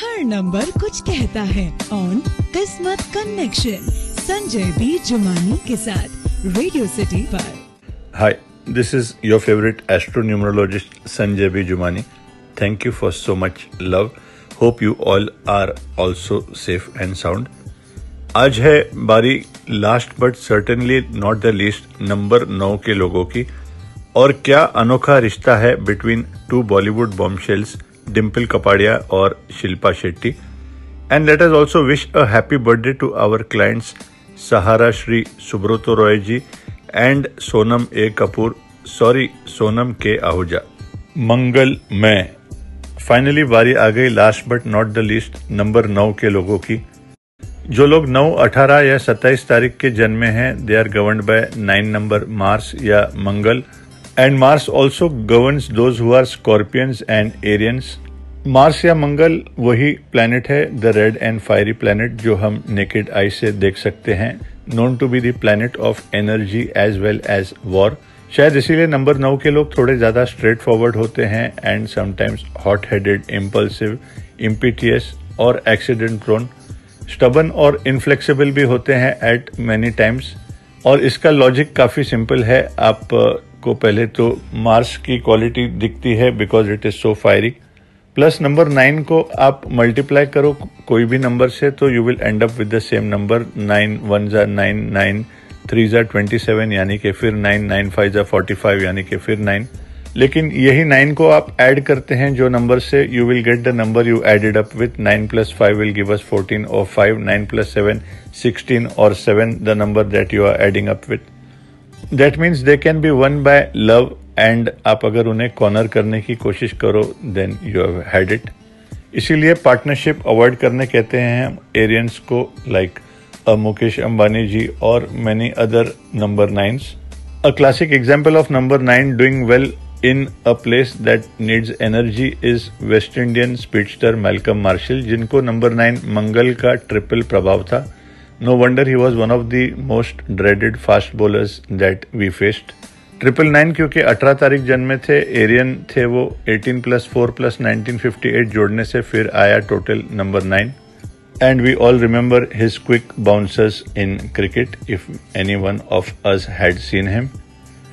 हर number कुछ कहता है ऑन किस्मत कनेक्शन संजय बी जुमानी के साथ रेडियो सिटी पर। Hi, this is your favorite astronumerologist Sanjay B. Jumani. Thank you for so much love. Hope you all are also safe and sound. आज है बारी last but certainly not the least number 9 के लोगों की। और क्या अनोखा रिश्ता है between two Bollywood bombshells Dimple Kapadia और Shilpa Shetty. And let us also wish a happy birthday to our clients Sahara Shri Subrata Roy ji and Sonam A Kapoor, Sonam K Ahuja. Mangal में फाइनली बारी आ गई last but not the least number 9 के लोगों की। जो लोग 9, 18 या 27 तारीख के जन्मे हैं, they are governed by 9 number Mars या Mangal. And Mars also governs those who are Scorpions and Arians. Mars या मंगल वही प्लैनेट है, the red and fiery planet, जो हम नेकेड आई से देख सकते हैं, known to be the planet of energy as well as war. शायद इसीलिए नंबर 9 के लोग थोड़े ज्यादा स्ट्रेट फॉरवर्ड होते हैं and sometimes hot headed, impulsive, impetuous और एक्सीडेंट प्रोन, स्टबन और इनफ्लेक्सिबल भी होते हैं एट मेनी टाइम्स। और इसका लॉजिक काफी सिंपल है। आप को पहले तो मार्स की क्वालिटी दिखती है because it is so fiery, plus number 9 को आप मल्टीप्लाई करो कोई भी नंबर से तो you will and up with the same number. 9 1 9, 9 3 27, यानी कि फिर 9, 9 5 45, यानी कि फिर 9। लेकिन यही 9 को आप ऐड करते हैं जो नंबर से, you will get the number you added up with. 9 + 5 will give us 14 और 5, 9 + 7 16 और 7 the number that you are adding up with. That means they can be one by love and आप अगर उन्हें corner करने की कोशिश करो then you have had it. इसीलिए पार्टनरशिप अवॉइड करने कहते हैं हम एरियंस को, लाइक मुकेश अंबानी जी और many other number 9s। A classic example of number 9 doing well in a place that needs energy is West Indian speedster Malcolm Marshall, जिनको number 9 मंगल का triple प्रभाव था। No wonder he was one of the most dreaded fast bowlers that we faced. 999 क्योंकि 18 तारीख जन्मे थे, Ariane थे वो, 18 + 4 + 1958 जोड़ने से फिर आया total number 9। And we all remember his quick bouncers in cricket if any one of us had seen him.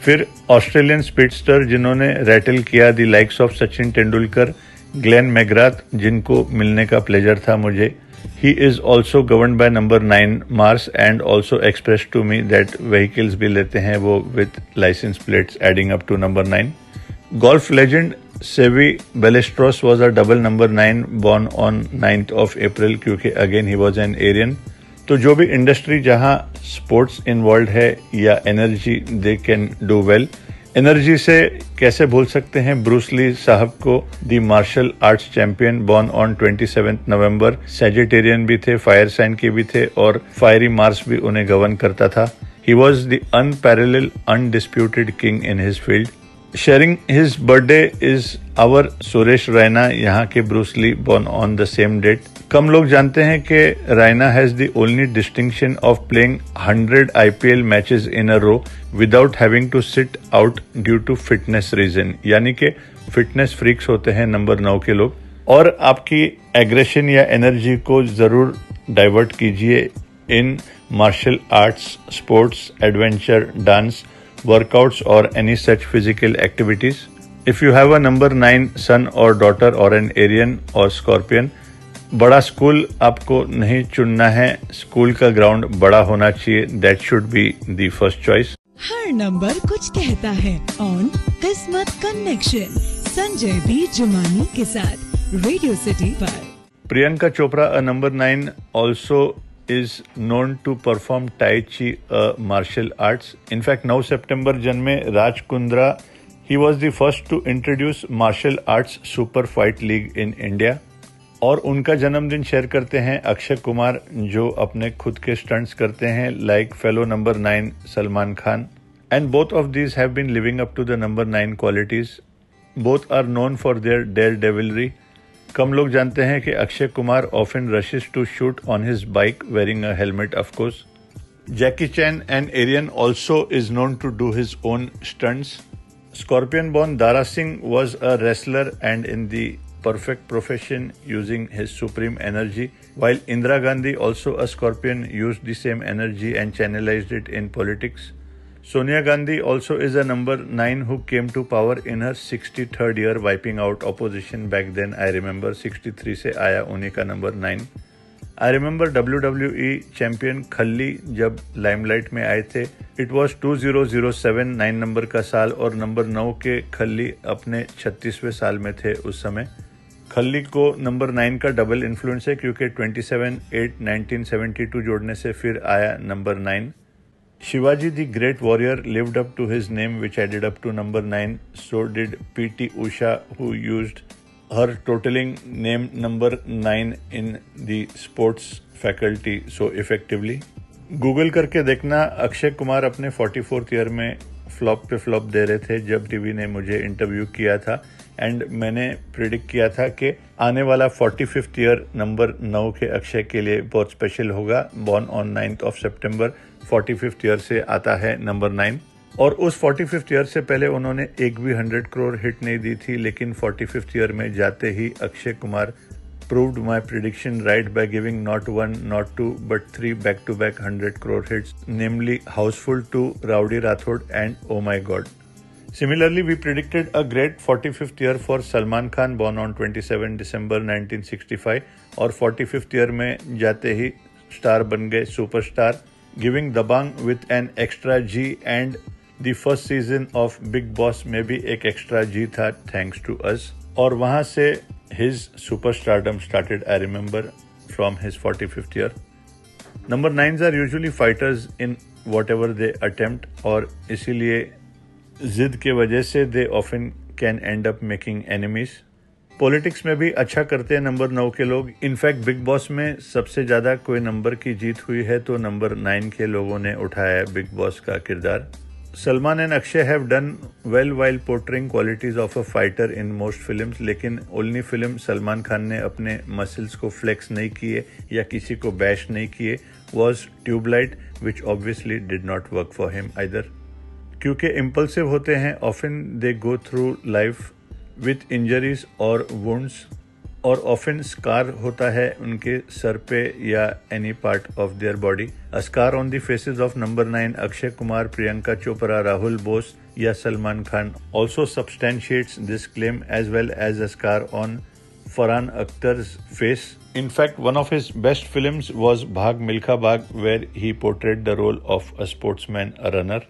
फिर ऑस्ट्रेलियन स्पीडस्टर जिन्होंने रैटल किया the likes of Sachin Tendulkar, Glenn McGrath, जिनको मिलने का प्लेजर था मुझे। He is also governed by number 9 Mars and also expressed to me that vehicles भी लेते हैं वो with license plates adding up to number 9. Golf legend Seve Ballesteros was a double number 9 born on 9th of April क्योंकि again he was an Arian. तो जो भी industry जहां sports involve है या energy, they can do well. Energy से कैसे भूल सकते हैं ब्रूस ली साहब को, the martial arts champion, born on 27 November, Sagittarian भी थे, फायर साइन के भी थे और फायरी मार्स भी उन्हें गवर्न करता था। He was the unparalleled undisputed king in his field. Sharing his birthday is our Suresh Raina, यहाँ के Bruce Lee, born on the same date. कम लोग जानते हैं कि Raina has the only distinction of playing 100 IPL matches in a row without having to sit out due to fitness reason, यानी कि fitness freaks होते हैं नंबर 9 के लोग। और आपकी एग्रेशन या एनर्जी को जरूर डाइवर्ट कीजिए in martial arts, sports, adventure, dance, workouts or any such physical activities. If you have a number 9 son or daughter or an Arian or Scorpion, बड़ा स्कूल आपको नहीं चुनना है, स्कूल का ग्राउंड बड़ा होना चाहिए, that should be the first choice. Her number कुछ कहता है ऑन किस्मत कनेक्शन संजय बी जुमानी के साथ रेडियो सिटी पर। Priyanka Chopra, a number 9, also is known to perform Tai Chi, a martial arts. In fact, 9 September जन्मे Raj Kundra, he was the first to introduce martial arts super fight league in India. और उनका जन्मदिन share करते हैं अक्षय कुमार, जो अपने खुद के स्टंट्स करते हैं, like fellow number 9 Salman Khan. And both of these have been living up to the number 9 qualities. Both are known for their daredevilry. कम लोग जानते हैं कि Akshay Kumar often rushes to shoot on his bike wearing a helmet, of course. Jackie Chan, an Aryan, also is known to do his own stunts. Scorpion-born Dara Singh was a wrestler and in the perfect profession using his supreme energy, while Indira Gandhi, also a Scorpion, used the same energy and channelized it in politics. Sonia Gandhi also is a number 9 who came to power in her 63rd year, wiping out opposition back then. I remember 63 से आया उन्हीं का number 9. I remember WWE champion खल्ली जब limelight में आए थे. It was 2007, 9 number का साल, और नंबर 9 के खल्ली अपने 36वें साल में थे उस समय. खल्ली को नंबर 9 का डबल इन्फ्लुएंस है क्योंकि 27/8/1972 जोड़ने से फिर आया number 9. Shivaji the great warrior lived up to his name, which added up to number 9. So did P.T. Usha, who used her totaling name number 9 in the sports faculty so effectively. Google करके देखना, अक्षय कुमार अपने 44th year में flop पे flop दे रहे थे जब TV ने मुझे इंटरव्यू किया था, एंड मैंने प्रिडिक्ट किया था कि आने वाला 45th ईयर नंबर 9 के अक्षय के लिए बहुत स्पेशल होगा. Born on 9th of September, 45th year से आता है नंबर 9, और उस 45th ईयर से पहले उन्होंने एक भी 100 करोड़ हिट नहीं दी थी, लेकिन 45th ईयर में जाते ही Akshay Kumar proved my prediction right by giving not 1, not 2, but 3 back-to-back 100 crore hits, namely Houseful 2, Rowdy Rathod, and Oh My God. Similarly, we predicted a great 45th year for Salman Khan, born on 27 December 1965, और 45th year में जाते ही star बन गए, superstar, giving Dabangg with an extra G, and the first season of Big Boss में भी एक extra G था, thanks to us, और वहाँ से his superstardom started, I remember, from his 45th year. Number 9s are usually fighters in whatever they attempt, और इसीलिए जिद के वजह से they often can end up making enemies. Politics में भी अच्छा करते हैं नंबर 9 के लोग. इनफैक्ट बिग बॉस में सबसे ज्यादा कोई नंबर की जीत हुई है तो नंबर 9 के लोगों ने उठाया बिग बॉस का किरदार. Salman and Akshay have done well while portraying qualities of a fighter in most films, लेकिन ओनली फिल्म सलमान खान ने अपने मसल्स को फ्लेक्स नहीं किए या किसी को बैश नहीं किए was Tubelight, which obviously did not work for him either. क्योंकि इम्पल्सिव होते हैं, often they go through life with injuries or wounds, और often scar होता है उनके सर पे या any part of their body. A scar on the faces of number 9 Akshay Kumar, Priyanka Chopra, Rahul Bose या Salman Khan also substantiates this claim, as well as a scar on Farhan Akhtar's face. In fact, one of his best films was Bhag Milkha Bhag, where he portrayed the role of a sportsman, a runner.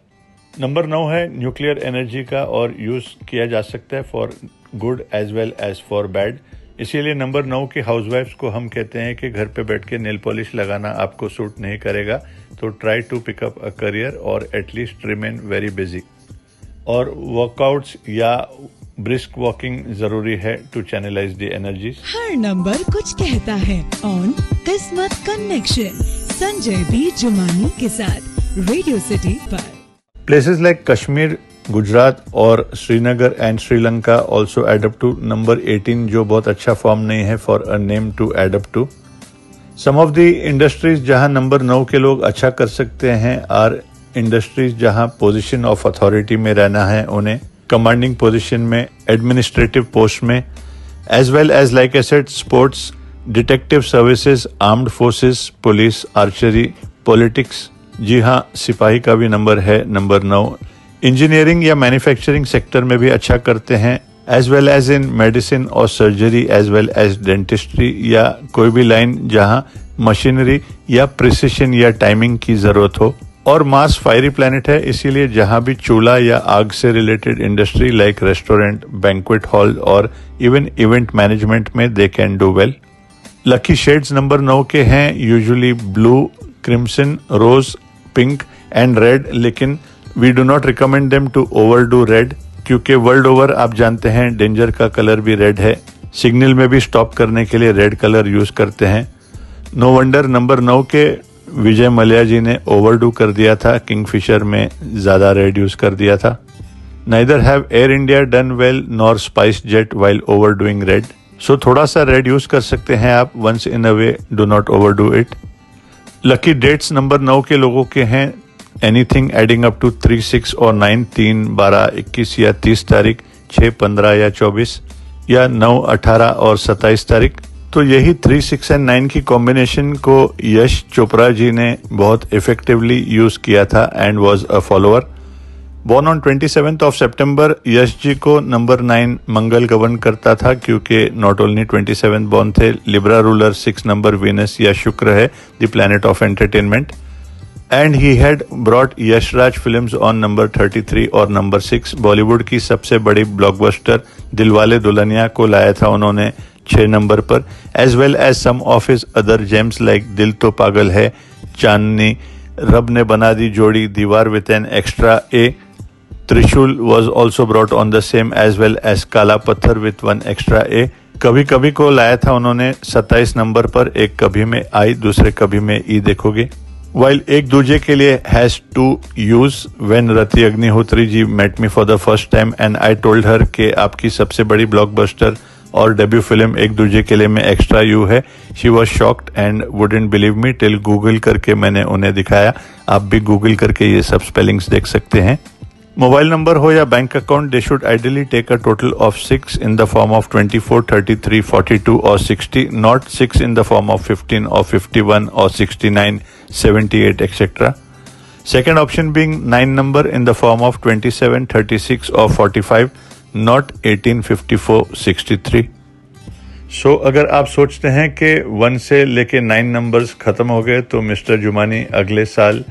Number 9 है nuclear energy का और use किया जा सकता है for good as well as for bad. इसीलिए number 9 की हाउसवाइफ्स को हम कहते हैं कि घर पे बैठ के नेल पॉलिश लगाना आपको सूट नहीं करेगा, तो try to pick up a career और एटलीस्ट रिमेन वेरी बिजी. और वर्कआउट्स या ब्रिस्क वॉकिंग जरूरी है टू चैनलाइज द एनर्जीज. हर नंबर कुछ कहता है ऑन किस्मत कनेक्शन संजय बी जुमानी के साथ रेडियो सिटी पर. Places like Kashmir, Gujarat और Srinagar and Sri Lanka also add up to number 18, जो बहुत अच्छा फॉर्म नहीं है for a name to add up to. Some of the industries जहां नंबर 9 के लोग अच्छा कर सकते हैं are industries जहां पोजीशन ऑफ अथॉरिटी में रहना है उन्हें, कमांडिंग पोजीशन में, एडमिनिस्ट्रेटिव पोस्ट में, as well as like I said, sports, detective services, armed forces, police, archery, politics. जी हाँ, सिपाही का भी नंबर है नंबर 9. इंजीनियरिंग या मैन्युफैक्चरिंग सेक्टर में भी अच्छा करते हैं, as well as in medicine और surgery, as well as dentistry या कोई भी लाइन जहां मशीनरी या प्रिसिशन या टाइमिंग की जरूरत हो. और मार्स फायरी प्लैनेट है, इसीलिए जहां भी चूल्हा या आग से related industry like restaurant, banquet hall और इवन इवेंट मैनेजमेंट में they can do well. Lucky shades number 9 के हैं usually blue, crimson, rose, pink and red, लेकिन we do not recommend them to overdo red, क्योंकि world over आप जानते हैं danger का कलर भी रेड है. सिग्नल में भी स्टॉप करने के लिए रेड कलर यूज करते हैं. नो वंडर नंबर 9 के विजय मल्ल्या जी ने ओवरडू कर दिया था, किंगफिशर में ज्यादा रेड यूज कर दिया था. Neither have Air India done well nor SpiceJet while overdoing red. So थोड़ा सा रेड यूज कर सकते हैं आप, once in a way, do not overdo it. Lucky dates number 9 के लोगों के हैं एनीथिंग एडिंग अप टू 3, 6 और 9, 3, 12, 21 या 30 तारीख, 6, 15 या 24. या 9, 18 और 27 तारीख। तो यही 3, 6 एंड 9 की कॉम्बिनेशन को यश चोपड़ा जी ने बहुत इफेक्टिवली यूज किया था and was a follower. Born on 27th of September, Yash ji को नंबर 9 मंगल गवर्न करता था क्योंकि नॉट ओनली 27 बॉर्न थे, लिब्रा रूलर 6 नंबर वीनस या शुक्र है, the planet of entertainment. And he had brought Yash Raj Films on number 33 और नंबर 6। बॉलीवुड की सबसे बड़ी ब्लॉकबस्टर दिलवाले दुल्हनिया को लाया था उन्होंने 6 नंबर पर, as well as some of his other gems like Dil To पागल है, चांदनी, रब ने बना दी जोड़ी, दीवार विद एन एक्स्ट्रा ए, त्रिशूल was also brought on the same as well as काला पत्थर with 1 extra A। कभी कभी को लाया था उन्होंने 27 नंबर पर, एक कभी में आई, दूसरे कभी में ई देखोगे। While एक दूजे के लिए has to use when Rati Agnihotri ji met me for the first time and I told her कि आपकी सबसे बड़ी ब्लॉकबस्टर और डेब्यू फिल्म एक दूजे के लिए में एक्स्ट्रा यू है। She was shocked and wouldn't believe me till Google करके मैंने उन्हें दिखाया। आप भी गूगल करके ये सब स्पेलिंग्स देख सकते हैं। मोबाइल नंबर हो या bank account, they should ideally take a total of 6 in the form of 24, 33, 42 और 60, not 6 in the form of 15 और 51 और 69, 78 etcetera. Second option being 9 number in the form of 27, 36 और 45, नॉट 18, 54, 63। सो अगर आप सोचते हैं कि 1 से लेके 9 नंबर्स खत्म हो गए तो मिस्टर जुमानी अगले साल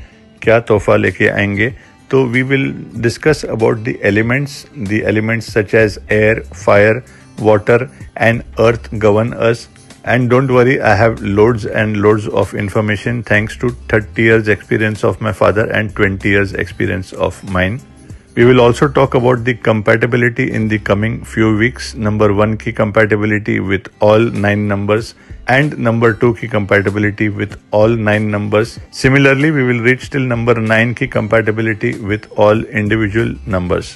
क्या तोहफा लेके आएंगे, तो we will discuss about the elements such as air, fire, water and earth govern us. And don't worry, I have loads and loads of information thanks to 30 years experience of my father and 20 years experience of mine. We will also talk about the compatibility in the coming few weeks. Number 1 की compatibility with all 9 numbers and number 2 की compatibility with all 9 numbers. Similarly, we will reach till number 9 की compatibility with all individual numbers.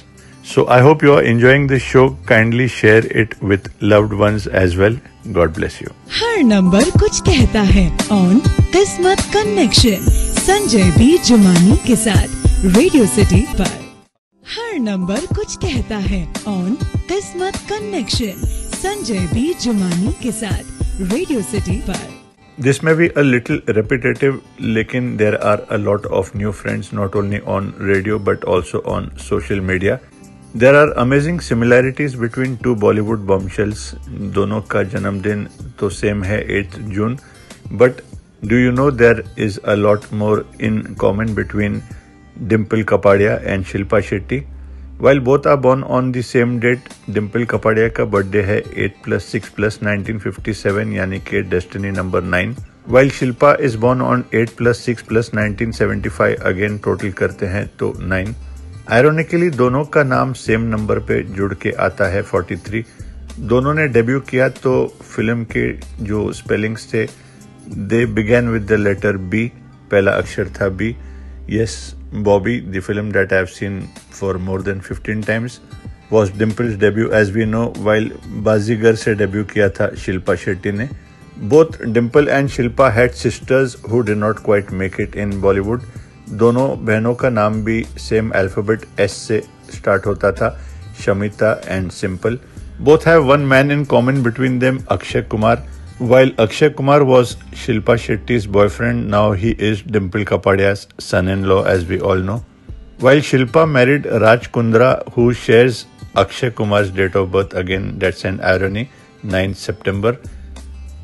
So I hope you are enjoying this show. Kindly share it with loved ones as well. God bless you. Her number कुछ कहता है on किस्मत connection Sanjay B Jumaani के साथ Radio City पर। हर number कुछ कहता है ऑन किस्मत कनेक्शन संजय बी जुमानी के साथ रेडियो सिटी पर। This may be a little repetitive, लेकिन there are a lot of new friends not only on radio but also on social media. There are amazing similarities between two Bollywood bombshells. दोनों का जन्मदिन तो same है 8th June, but do you know there is a lot more in common between Dimple Kapadia and Shilpa Shetty? While both are born on the same date, Dimple Kapadia का birthday है 8+6+1957 यानी कि destiny number 9. While Shilpa is born on 8+6+1975 again total करते हैं तो 9. Ironically दोनों का नाम सेम नंबर पे जुड़ के आता है 43. दोनों ने डेब्यू किया तो फिल्म के जो स्पेलिंग्स थे they began with the letter B. पहला अक्षर था B. Yes, Bobby, the film that I have seen for more than 15 times, was Dimple's debut as we know, while Bazigar से डेब्यू किया था शिल्पा शेट्टी ने. Both Dimple and Shilpa had sisters who did not quite make it in Bollywood. दोनों बहनों का नाम भी same alphabet S से स्टार्ट होता था, Shamita and Simple. Both have one man in common between them, Akshay Kumar. While Akshay Kumar was Shilpa Shetty's boyfriend, now he is Dimple Kapadia's son-in-law, as we all know. While Shilpa married Raj Kundra, who shares Akshay Kumar's date of birth, again that's an irony, 9th September.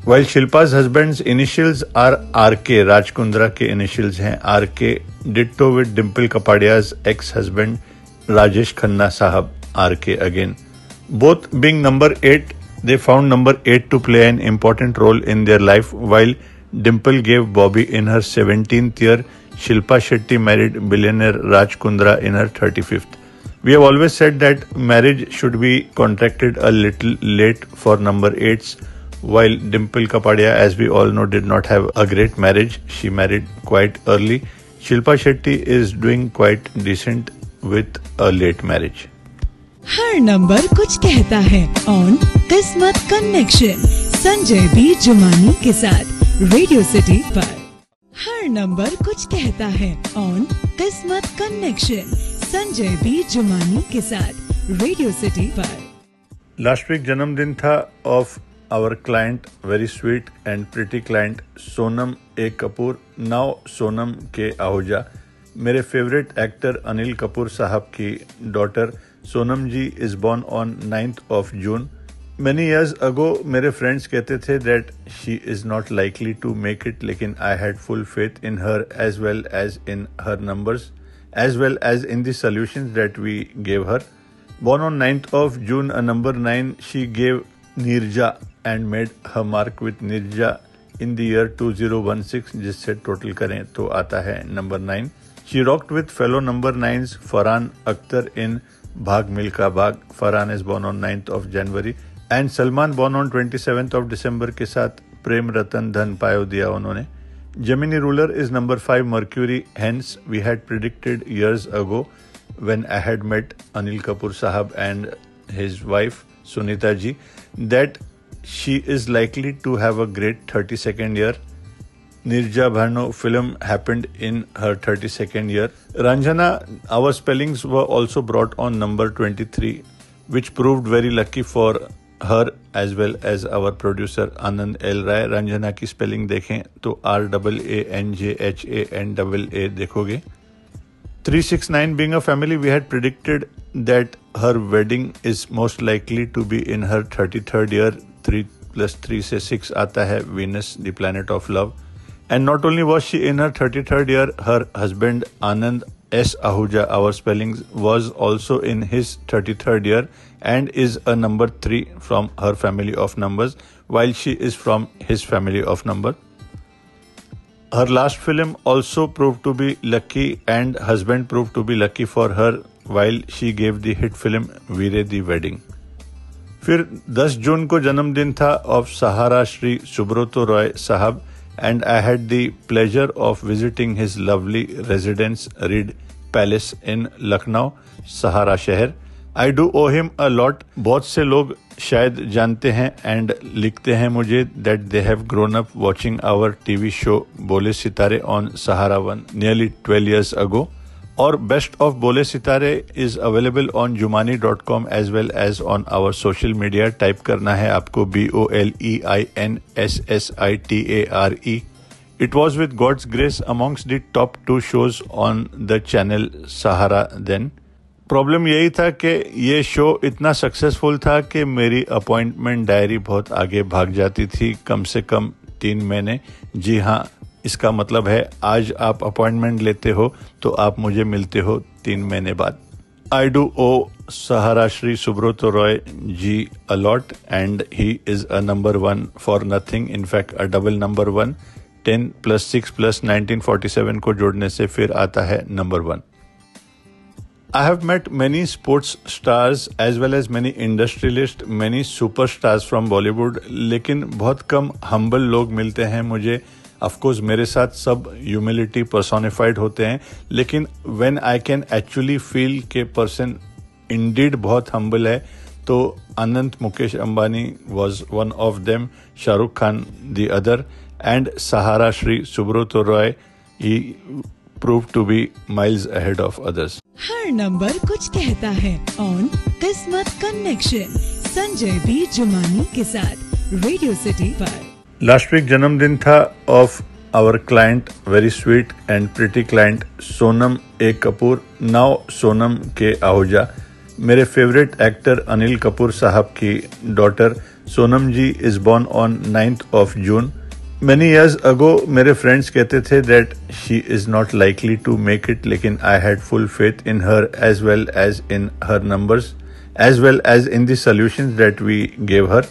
While Shilpa's husband's initials are RK, Raj Kundra के initials हैं RK, ditto with Dimple Kapadia's ex-husband Rajesh Khanna Sahab, RK again. Both being number 8, they found number 8 to play an important role in their life. While Dimple gave Bobby in her 17th year, Shilpa Shetty married billionaire Raj Kundra in her 35th. We have always said that marriage should be contracted a little late for number 8s. While Dimple Kapadia, as we all know, did not have a great marriage, she married quite early. Shilpa Shetty is doing quite decent with a late marriage. Her number कुछ कहता है on किस्मत connection Sanjay B Jumaani के साथ Radio City पर। हर number कुछ कहता है ऑन किस्मत कनेक्शन संजय बी जुमानी के साथ रेडियो सिटी पर। लास्ट वीक जन्मदिन था of our client, very sweet and pretty client Sonam A Kapoor, now Sonam K Ahuja. मेरे फेवरेट एक्टर अनिल कपूर साहब की daughter Sonam ji is born on 9th of June। Many years ago मेरे फ्रेंड्स कहते थे that she is not likely to make it, लेकिन I had full faith in her as well as in her numbers, as well as in the solutions that we gave her. Born on 9th of June, a number 9, she gave Nirja and made her mark with Nirja in the year 2016, जिससे total करें तो आता है number 9. She rocked with fellow number 9s Farhan Akhtar in Bhag Milka Bhag. Farhan is born on 9th of January. And Salman born on 27th of December के साथ प्रेम रतन धन पायो दिया उन्होंने। Gemini ruler is number 5 Mercury, hence we had predicted years ago when I had met Anil Kapoor Sahab and his wife Sunita ji that she is likely to have a great 32nd year. Nirja Bhano film happened in her 32nd year. Ranjana, our spellings were also brought on number 23, which proved very lucky for her as well as our producer Anand L. Rai. Ranjana की spelling देखें तो RANJHANAA देखोगे। 369 being a family, we had predicted that her wedding is most likely to be in her 33rd year. 3 + 3 से 6 आता है, Venus, the planet of love. And not only was she in her 33rd year, her husband Anand S. Ahuja, our spellings, was also in his 33rd year and is a number 3 from her family of numbers, while she is from his family of number. Her last film also proved to be lucky and husband proved to be lucky for her while she gave the hit film Veere the Wedding. फिर 10 जून को जन्मदिन था of सहारा श्री सुब्रतो रॉय साहब and I had the pleasure of visiting his lovely residence Reed Palace in Lucknow, Sahara शहर. I do owe him a lot. बहुत से लोग शायद जानते हैं and लिखते हैं मुझे that they have grown up watching our TV show बोले सितारे on Sahara One nearly 12 years ago. और Best of बोले सितारे is available on jumani.com as well as on our social media. Type करना है आपको BOLEINSSITARE. It was with God's grace amongst the top 2 shows on the channel Sahara then. Problem यही था कि ये शो इतना सक्सेसफुल था कि मेरी अपॉइंटमेंट डायरी बहुत आगे भाग जाती थी, कम से कम 3 महीने। जी हाँ, इसका मतलब है आज आप अपॉइंटमेंट लेते हो तो आप मुझे मिलते हो 3 महीने बाद। I do owe Sahara Shri Subrata Roy ji a lot and he is a number 1 for nothing, in fact a double number 1. 10 + 6 + 1947 को जोड़ने से फिर आता है number 1. I have met many sports stars as well as many industrialists, many superstars from Bollywood, लेकिन बहुत कम humble लोग मिलते हैं मुझे। Of course मेरे साथ सब humility personified होते हैं, लेकिन when I can actually feel के person indeed बहुत humble है तो Anant Mukesh Ambani was one of them, Shahrukh Khan the other, and Sahara Shri Subrata Roy, he proved to be miles ahead of others. Her number कुछ कहता है ऑन किस्मत कनेक्शन संजय बी जुमानी के साथ रेडियो सिटी पर। लास्ट वीक जन्मदिन था of our client, very sweet and pretty client Sonam A Kapoor, now Sonam K Ahuja. मेरे फेवरेट एक्टर अनिल कपूर साहब की daughter Sonam ji is born on 9th of June। Many years ago मेरे फ्रेंड्स कहते थे that she is not likely to make it, लेकिन I had full faith in her as well as in her numbers, as well as in the solutions that we gave her.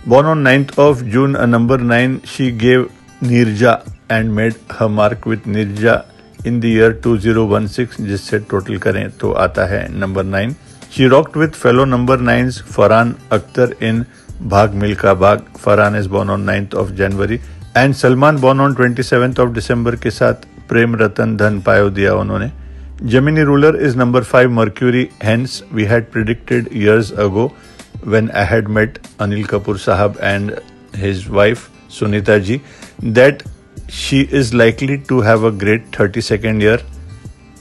Born on 9th of June, a number 9, she gave Nirja and made her mark with Nirja in the year 2016, जिससे total करें तो आता है number 9. She rocked with fellow number 9s Farhan Akhtar in Bhag Milka Bhag. Farhan is born on 9th of January. And Salman born on 27th of December के साथ प्रेम रतन धन पायो दिया उन्होंने। Gemini ruler is number 5 Mercury, hence we had predicted years ago when I had met Anil Kapoor Sahab and his wife Sunita ji that she is likely to have a great 32nd year.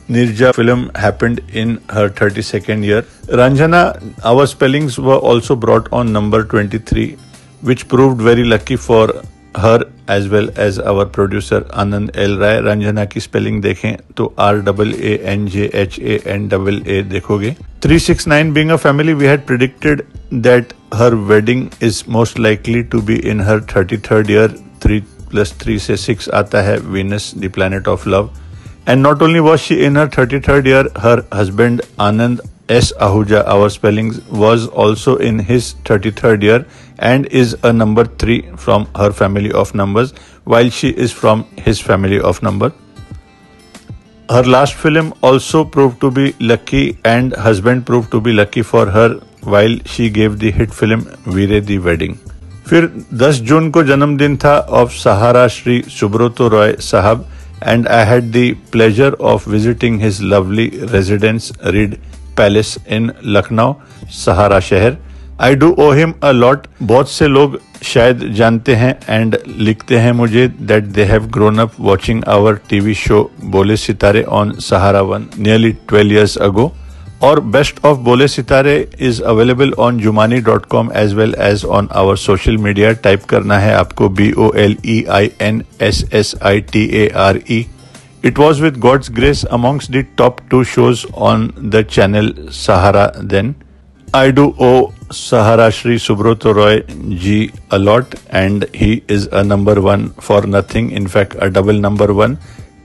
Nirja film happened in her 32nd year. Ranjana, our spellings were also brought on number 23, which proved very lucky for her as well as our producer Anand L. Rai. Ranjana की spelling देखें तो RAANJHANAA देखोगे. 369 being a family, we had predicted that her wedding is most likely to be in her 33rd year. 3 plus 3 से 6 आता है. Venus, the planet of love. And not only was she in her 33rd year, her husband Anand S. Ahuja, our spellings, was also in his 33rd year and is a number 3 from her family of numbers, while she is from his family of number. Her last film also proved to be lucky and husband proved to be lucky for her while she gave the hit film Veere the Wedding. फिर 10 जून को जन्मदिन था of Sahara Shri Subroto Roy Sahab, and I had the pleasure of visiting his lovely residence Reed Palace in Lucknow, Sahara शहर. I do owe him a lot. बहुत से लोग शायद जानते हैं and लिखते हैं मुझे that they have grown up watching our TV show बोले सितारे on Sahara One nearly 12 years ago. और Best of बोले सितारे is available on jumani.com as well as on our social media. Type करना है आपको BOLEINSSITARE. It was with God's grace amongst the top 2 shows on the channel Sahara then. I do owe Sahara Shri Subroto Roy ji a lot, and he is a number 1 for nothing. In fact, a double number 1.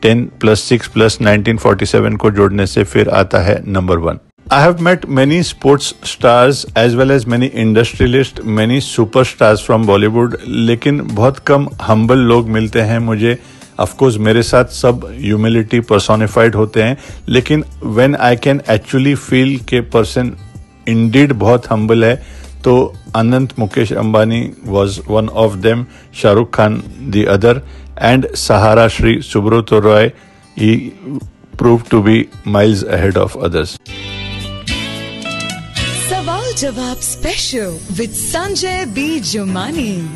10 plus 6 plus 1947 को जोड़ने से फिर आता है number 1. I have met many sports stars as well as many industrialists, many superstars from Bollywood, लेकिन बहुत कम humble लोग मिलते हैं मुझे. Of course मेरे साथ सब humility personified होते हैं, लेकिन when I can actually feel के person indeed बहुत humble है, तो Anant Mukesh Ambani was one of them, Shahrukh Khan the other, and Sahara Shri Subroto Roy, he proved to be miles ahead of others. सवाल जवाब special with Sanjay B Jumani.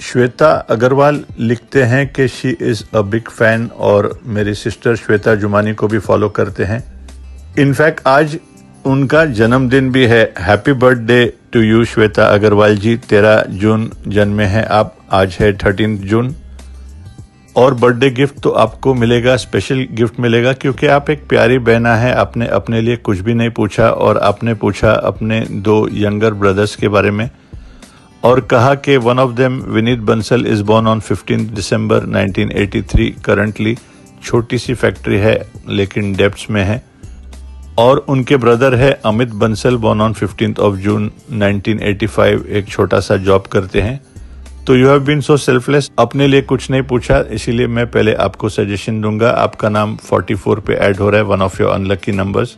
Shweta Agarwal लिखते हैं कि she is a big fan और मेरी sister Shweta Jumani को भी follow करते हैं. इनफैक्ट आज उनका जन्मदिन भी है. Happy birthday to you Shweta Agarwal ji. 13 जून जन्मे हैं आप, आज है 13 जून. और बर्थडे गिफ्ट तो आपको मिलेगा, स्पेशल गिफ्ट मिलेगा, क्योंकि आप एक प्यारी बहना है. आपने अपने लिए कुछ भी नहीं पूछा और आपने पूछा अपने 2 यंगर ब्रदर्स के बारे में और कहा कि one of them Vineet Bansal is born on 15 December 1983. Currently छोटी सी फैक्ट्री है लेकिन डेप्थ्स में है. और उनके ब्रदर है Amit Bansal, born on 15th of June 1985. एक छोटा सा जॉब करते हैं. तो you have been so selfless, अपने लिए कुछ नहीं पूछा, इसीलिए मैं पहले आपको सजेशन दूंगा. आपका नाम 44 पे ऐड हो रहा है, one of your unlucky numbers.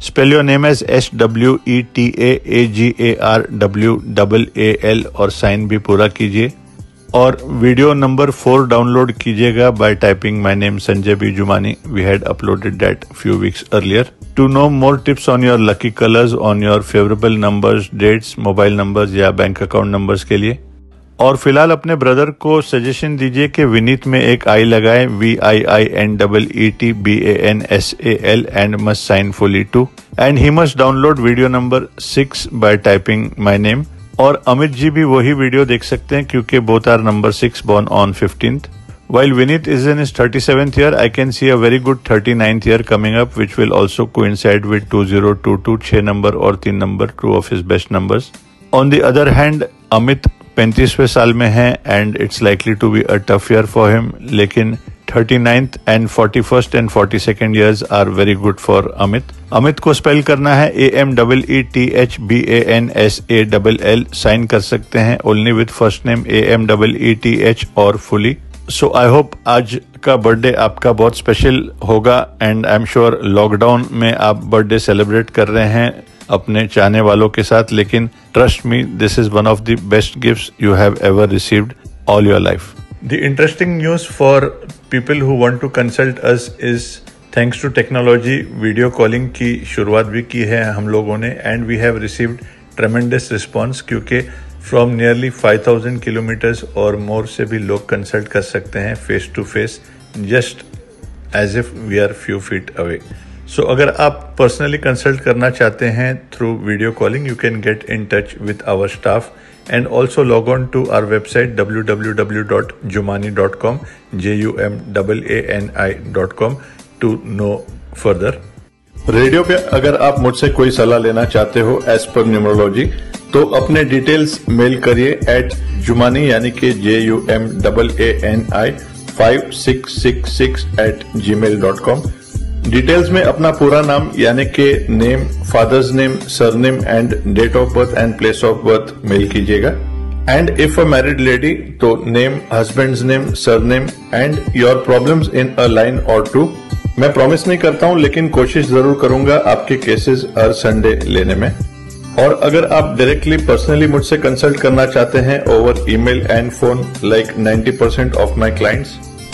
Spell your name as SWETAAGARWAAL और साइन भी पूरा कीजिए. और वीडियो नंबर 4 डाउनलोड कीजिएगा by typing my name Sanjay B Jumaani. We had uploaded that few weeks earlier. To know more tips on your lucky colours, on your favourable numbers, dates, mobile numbers या bank account numbers के लिए. और फिलहाल अपने brother को suggestion दीजिए कि विनीत में एक आई लगाए, VIINEETBANSAL, and must sign fully too. And he must download video number 6 by typing my name. और अमित जी भी वही वीडियो देख सकते हैं क्योंकि both are number 6 born on 15th. While Vinit is in his 37th year, I can see a very good 39th year coming up, which will also coincide with 2022, 6 number और 3 number, 2 of his best numbers. On the other hand, Amit 35वें साल में है and it's likely to be a tough year for him. लेकिन 39th and 41st and 42nd years are very good for Amit. Amit को spell करना है AMEETHBANSALL. Sign कर सकते हैं only with first name AMEETH और फुली. सो आई होप आज का बर्थडे आपका बहुत स्पेशल होगा and I am sure lockdown में आप बर्थडे सेलिब्रेट कर रहे हैं अपने चाहने वालों के साथ. लेकिन trust me, this is one of the best gifts you have ever received all your life. The interesting news for people who want to consult us is thanks to technology video calling की शुरुआत भी की है हम लोगों ने and we have received tremendous response क्योंकि from nearly 5000 kilometres और मोर से भी लोग कंसल्ट कर सकते हैं face to face just as if we are few feet away. So अगर आप पर्सनली कंसल्ट करना चाहते हैं through video calling, you can get in touch with our staff and also log on to our website www.jumani.com jumani.com to know further. Radio पे अगर आप मुझसे कोई सलाह लेना चाहते हो एज पर न्यूमरोलॉजी, तो अपने डिटेल्स मेल करिए एट जुमानी यानी कि JUMANI 5666 डिटेल्स में अपना पूरा नाम यानी कि name, father's name, surname and date of birth and place of birth mail कीजिएगा. And if a married lady तो name, husband's name, surname and your problems in a line or two. मैं promise नहीं करता हूं लेकिन कोशिश जरूर करूंगा आपके केसेस हर संडे लेने में. और अगर आप डायरेक्टली पर्सनली मुझसे कंसल्ट करना चाहते हैं over email and phone like 90% of my clients,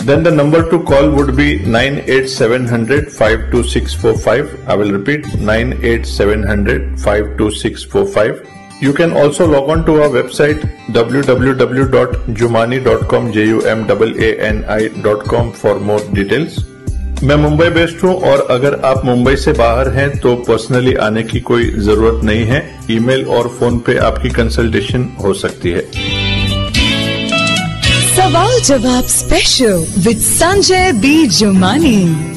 then the number to call would be 98700 52645. I will repeat 98700 52645. You can also log on to our website www.jumani.com jumani.com for more details. मैं Mumbai based हूँ और अगर आप मुंबई से बाहर हैं तो personally आने की कोई जरूरत नहीं है. ईमेल और फोन पे आपकी कंसल्टेशन हो सकती है. सवाल जवाब special with Sanjay B Jumani.